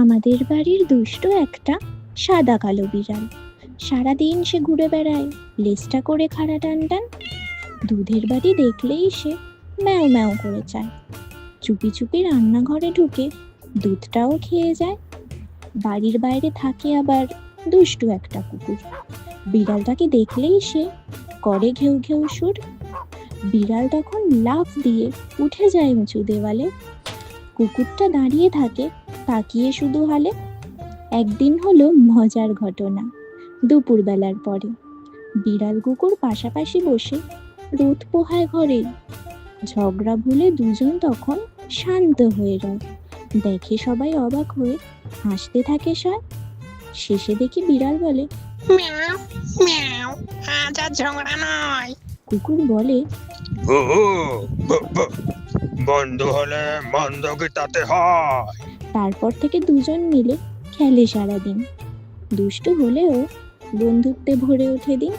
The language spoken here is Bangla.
আমাদের বাড়ির দুষ্টু একটা সাদা কালো বিড়াল। সারাদিন সে ঘুরে বেড়ায়, লেজটা করে খাড়া টান টান। দুধের বাটি দেখলেই সে ম্যাও ম্যাও করে চায়। চুপি চুপি রান্নাঘরে ঢুকে দুধটাও খেয়ে যায়। বাড়ির বাইরে থাকে আবার দুষ্টু একটা কুকুর। বিড়ালটাকে দেখলেই সে করে ঘেউ ঘেউ সুর। বিড়াল তখন লাফ দিয়ে উঠে যায় উঁচু দেওয়ালে। কুকুরটা দাঁড়িয়ে থাকে তাকিয়ে শুধু হালে। একদিন হলো মজার ঘটনা। দুপুরবেলার পরে বিড়াল কুকুর পাশাপাশি বসে রোদ পোহায় ঘরে। ঝগড়া ভুলে দুজন তখন শান্ত হয়ে রয়। দেখে সবাই অবাক হয়ে হাসতে থাকে সায়। শেষে দেখি বিড়াল বলে, ম্যাও ম্যাও, আজ আর ঝগড়া নয়। কুকুর বলে, ও বন্ধু হলে মন্দ কি তাতে হয়? তারপর থেকে দুজন মিলে খেলে সারাদিন। দুষ্টু হলেও বন্ধুত্বে ভরে ওঠে দিন।